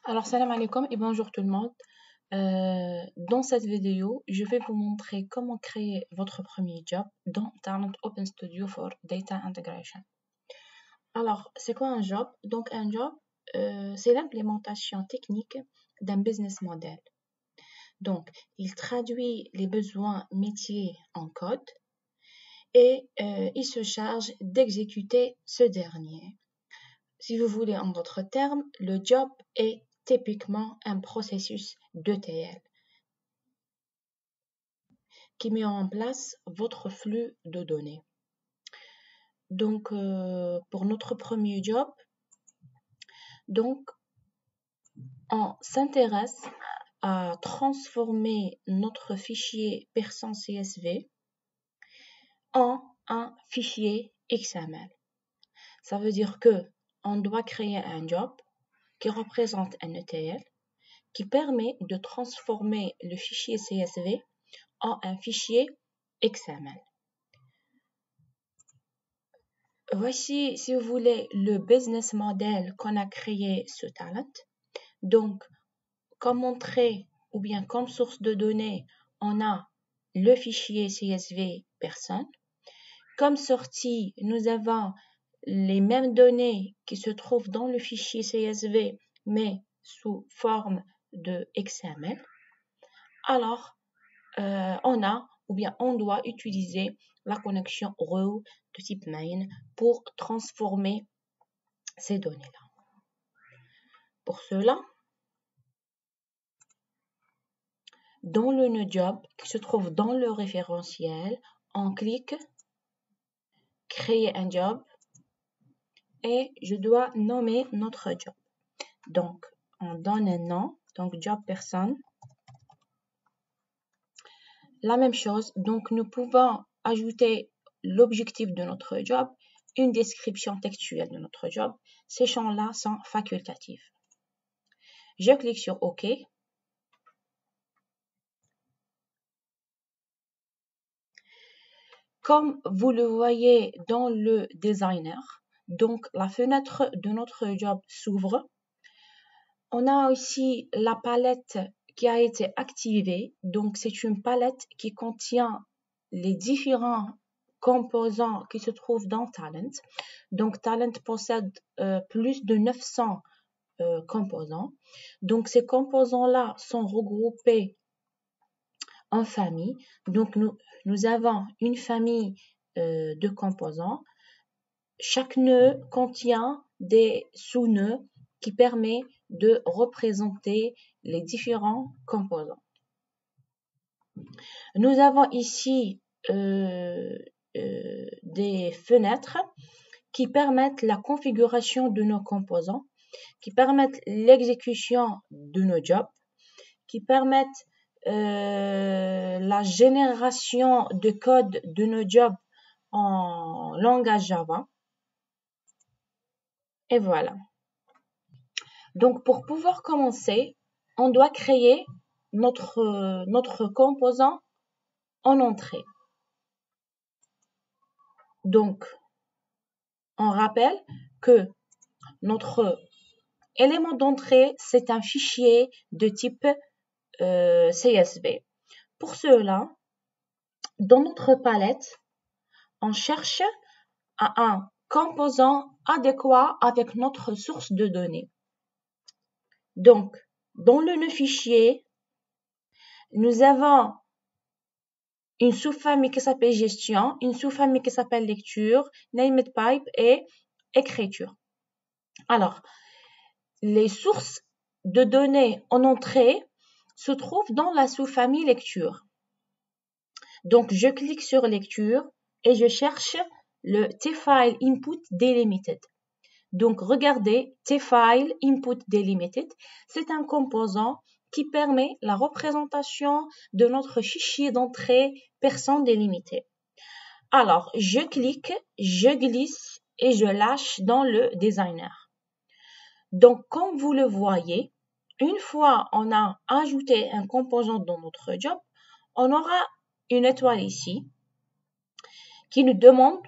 Alors, salam alaikum et bonjour tout le monde. Dans cette vidéo, je vais vous montrer comment créer votre premier job dans Talent Open Studio for Data Integration. Alors, c'est quoi un job? Donc, un job, c'est l'implémentation technique d'un business model. Donc, il traduit les besoins métiers en code et il se charge d'exécuter ce dernier. Si vous voulez en d'autres termes, le job est typiquement un processus d'ETL qui met en place votre flux de données. Donc, pour notre premier job, on s'intéresse à transformer notre fichier persan CSV en un fichier XML. Ça veut dire que on doit créer un job qui représente un ETL qui permet de transformer le fichier CSV en un fichier XML. Voici, si vous voulez, le business model qu'on a créé sur Talent. Donc, comme entrée ou bien comme source de données, on a le fichier CSV personne. Comme sortie, nous avons les mêmes données qui se trouvent dans le fichier CSV, mais sous forme de XML. Alors, on doit utiliser la connexion row de type main pour transformer ces données-là. Pour cela, dans le nœud job qui se trouve dans le référentiel, on clique créer un job et je dois nommer notre job. Donc, on donne un nom, donc job personne. La même chose, donc nous pouvons ajouter l'objectif de notre job, une description textuelle de notre job. Ces champs-là sont facultatifs. Je clique sur OK. Comme vous le voyez dans le designer, donc la fenêtre de notre job s'ouvre. On a aussi la palette qui a été activée. Donc c'est une palette qui contient les différents composants qui se trouvent dans Talent. Donc Talent possède plus de 900 composants. Donc ces composants-là sont regroupés en famille. Donc nous avons une famille de composants. Chaque nœud contient des sous-nœuds qui permettent de représenter les différents composants. Nous avons ici des fenêtres qui permettent la configuration de nos composants, qui permettent l'exécution de nos jobs, qui permettent la génération de code de nos jobs en langage Java. Et voilà. Donc, pour pouvoir commencer, on doit créer notre composant en entrée. Donc, on rappelle que notre élément d'entrée, c'est un fichier de type CSV. Pour cela, dans notre palette, on cherche un composant adéquat avec notre source de données. Donc, dans le nœud fichier, nous avons une sous-famille qui s'appelle gestion, une sous-famille qui s'appelle lecture, named pipe et écriture. Alors, les sources de données en entrée se trouvent dans la sous-famille lecture. Donc, je clique sur lecture et je cherche le tfile input delimited. Donc, regardez, tfile input delimited, c'est un composant qui permet la représentation de notre fichier d'entrée persan délimité. Alors, je clique, je glisse et je lâche dans le designer. Donc, comme vous le voyez, une fois on a ajouté un composant dans notre job, on aura une étoile ici qui nous demande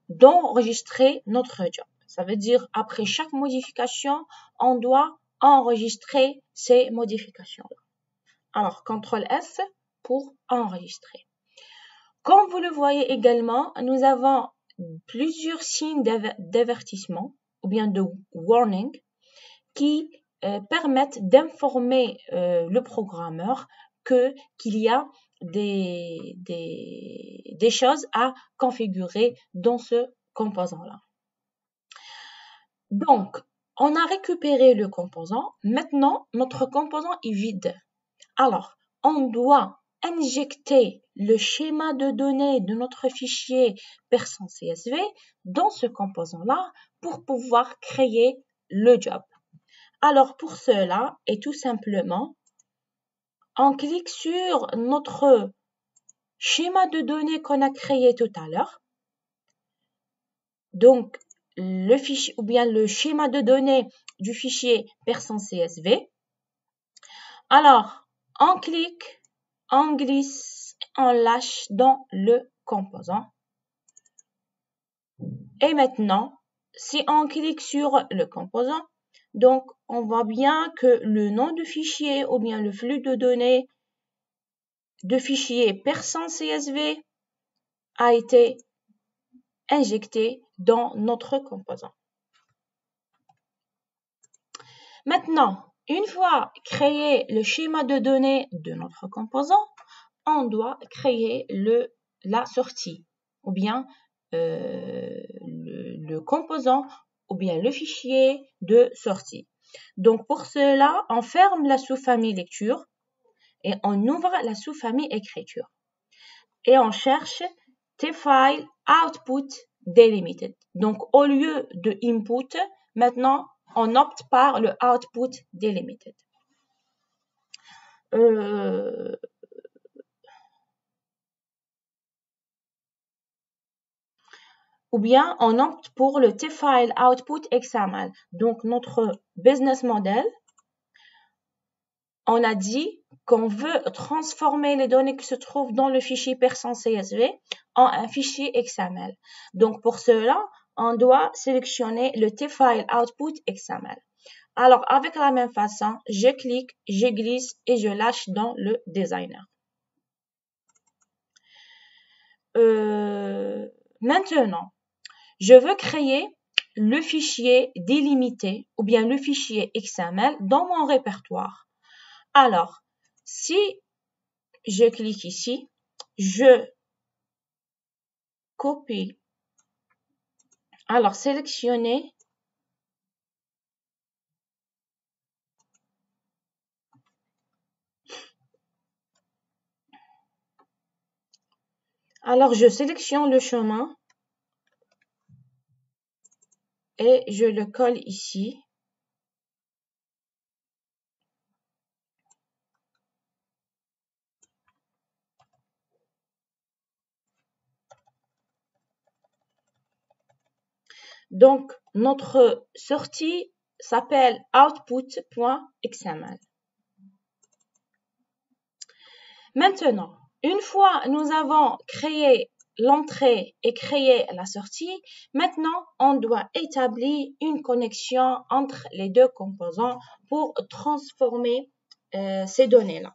d'enregistrer notre job. Ça veut dire, après chaque modification, on doit enregistrer ces modifications-là. Alors, CTRL F pour enregistrer. Comme vous le voyez également, nous avons plusieurs signes d'avertissement ou bien de warning qui permettent d'informer le programmeur qu'il y a des choses à configurer dans ce composant-là. Donc, on a récupéré le composant. Maintenant, notre composant est vide. Alors, on doit injecter le schéma de données de notre fichier Percent CSV dans ce composant-là pour pouvoir créer le job. Alors, pour cela, et tout simplement, on clique sur notre schéma de données qu'on a créé tout à l'heure. Donc, le fichier ou bien le schéma de données du fichier Percent CSV. Alors, on clique, on glisse, on lâche dans le composant. Et maintenant, si on clique sur le composant, donc on voit bien que le nom du fichier ou bien le flux de données de fichier Percent CSV a été injecté dans notre composant. Maintenant, une fois créé le schéma de données de notre composant, on doit créer la sortie ou bien le composant ou bien le fichier de sortie. Donc pour cela, on ferme la sous-famille lecture et on ouvre la sous-famille écriture. Et on cherche tfile output delimited. Donc au lieu de input, maintenant on opte par le output delimited. Ou bien on opte pour le tfile output XML. Donc notre business model, on a dit qu'on veut transformer les données qui se trouvent dans le fichier Percent CSV en un fichier XML. Donc pour cela, on doit sélectionner le tfile output XML. Alors avec la même façon, je clique, je glisse et je lâche dans le designer. Maintenant, je veux créer le fichier délimité ou bien le fichier XML dans mon répertoire. Alors, si je clique ici, je copie. Alors, sélectionner. Alors, je sélectionne le chemin et je le colle ici. Donc, notre sortie s'appelle output.xml. Maintenant, une fois nous avons créé l'entrée et créé la sortie, maintenant on doit établir une connexion entre les deux composants pour transformer ces données-là.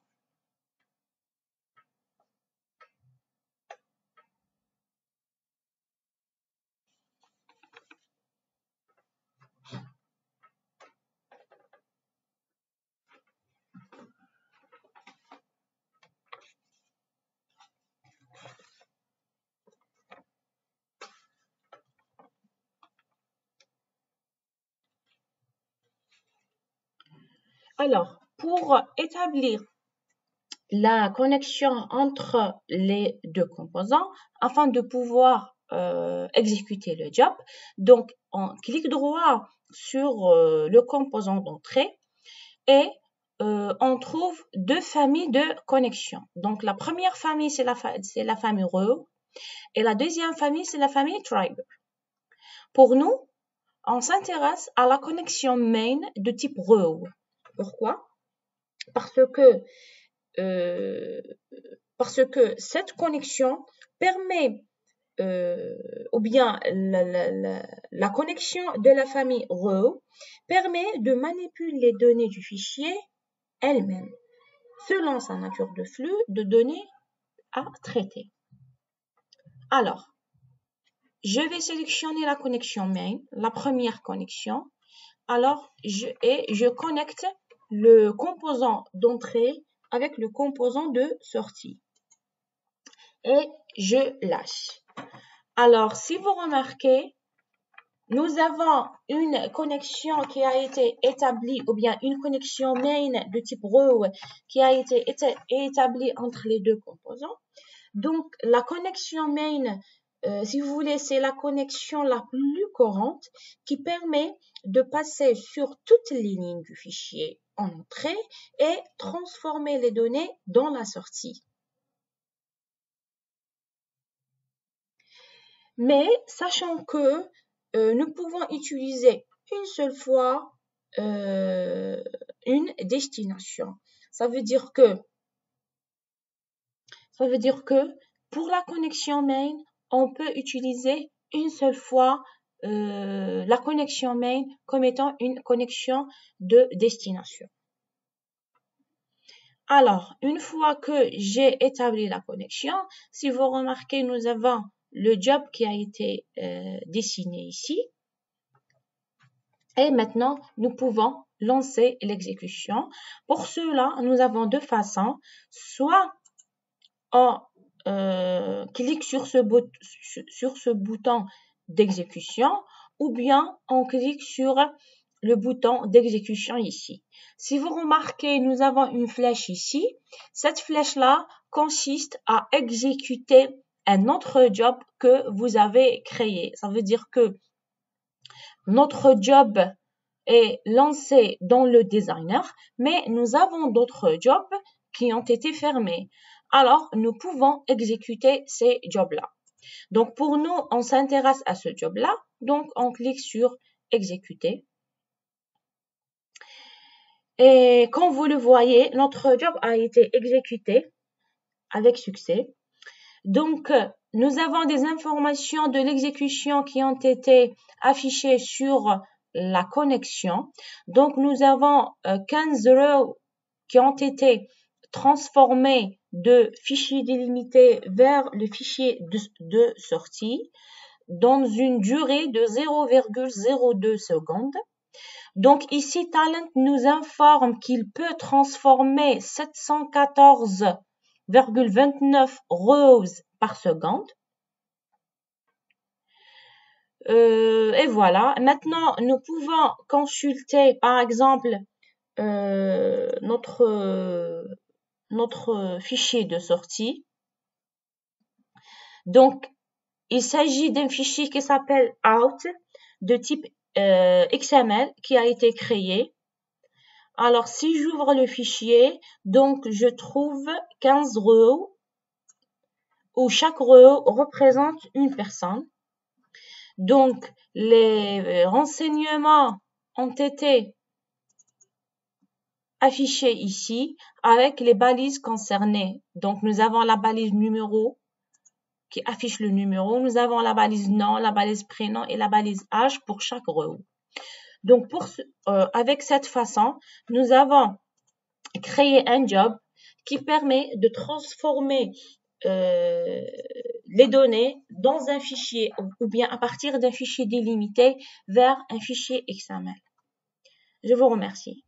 Alors, pour établir la connexion entre les deux composants, afin de pouvoir exécuter le job, donc on clique droit sur le composant d'entrée et on trouve deux familles de connexions. Donc la première famille, c'est la famille row et la deuxième famille, c'est la famille tribe. Pour nous, on s'intéresse à la connexion main de type row. Pourquoi? Parce que cette connexion permet ou bien la connexion de la famille row permet de manipuler les données du fichier elles-mêmes, selon sa nature de flux de données à traiter. Alors, je vais sélectionner la connexion main, la première connexion. Alors, je connecte le composant d'entrée avec le composant de sortie. Et je lâche. Alors, si vous remarquez, nous avons une connexion qui a été établie, ou bien une connexion main de type row qui a été établie entre les deux composants. Donc, la connexion main, si vous voulez, c'est la connexion la plus courante qui permet de passer sur toutes les lignes du fichier en entrée et transformer les données dans la sortie. Mais sachant que nous pouvons utiliser une seule fois une destination. Ça veut dire que pour la connexion main, on peut utiliser une seule fois la connexion main comme étant une connexion de destination. Alors, une fois que j'ai établi la connexion, si vous remarquez, nous avons le job qui a été dessiné ici. Et maintenant, nous pouvons lancer l'exécution. Pour cela, nous avons deux façons. Soit on clique sur ce bouton d'exécution ou bien on clique sur le bouton d'exécution ici. Si vous remarquez, nous avons une flèche ici. Cette flèche-là consiste à exécuter un autre job que vous avez créé. Ça veut dire que notre job est lancé dans le designer, mais nous avons d'autres jobs qui ont été fermés. Alors, nous pouvons exécuter ces jobs-là. Donc, pour nous, on s'intéresse à ce job-là. Donc, on clique sur exécuter. Et comme vous le voyez, notre job a été exécuté avec succès. Donc, nous avons des informations de l'exécution qui ont été affichées sur la connexion. Donc, nous avons 15 rows qui ont été transformés de fichiers délimités vers le fichier de sortie dans une durée de 0,02 secondes. Donc, ici, Talent nous informe qu'il peut transformer 714,29 rows par seconde. Et voilà. Maintenant, nous pouvons consulter, par exemple, notre fichier de sortie. Donc, il s'agit d'un fichier qui s'appelle out de type XML qui a été créé. Alors, si j'ouvre le fichier, donc je trouve 15 rows où chaque row représente une personne. Donc, les renseignements ont été affichés ici avec les balises concernées. Donc, nous avons la balise numéro qui affiche le numéro. Nous avons la balise nom, la balise prénom et la balise âge pour chaque row. Donc, avec cette façon, nous avons créé un job qui permet de transformer les données dans un fichier ou bien à partir d'un fichier délimité vers un fichier XML. Je vous remercie.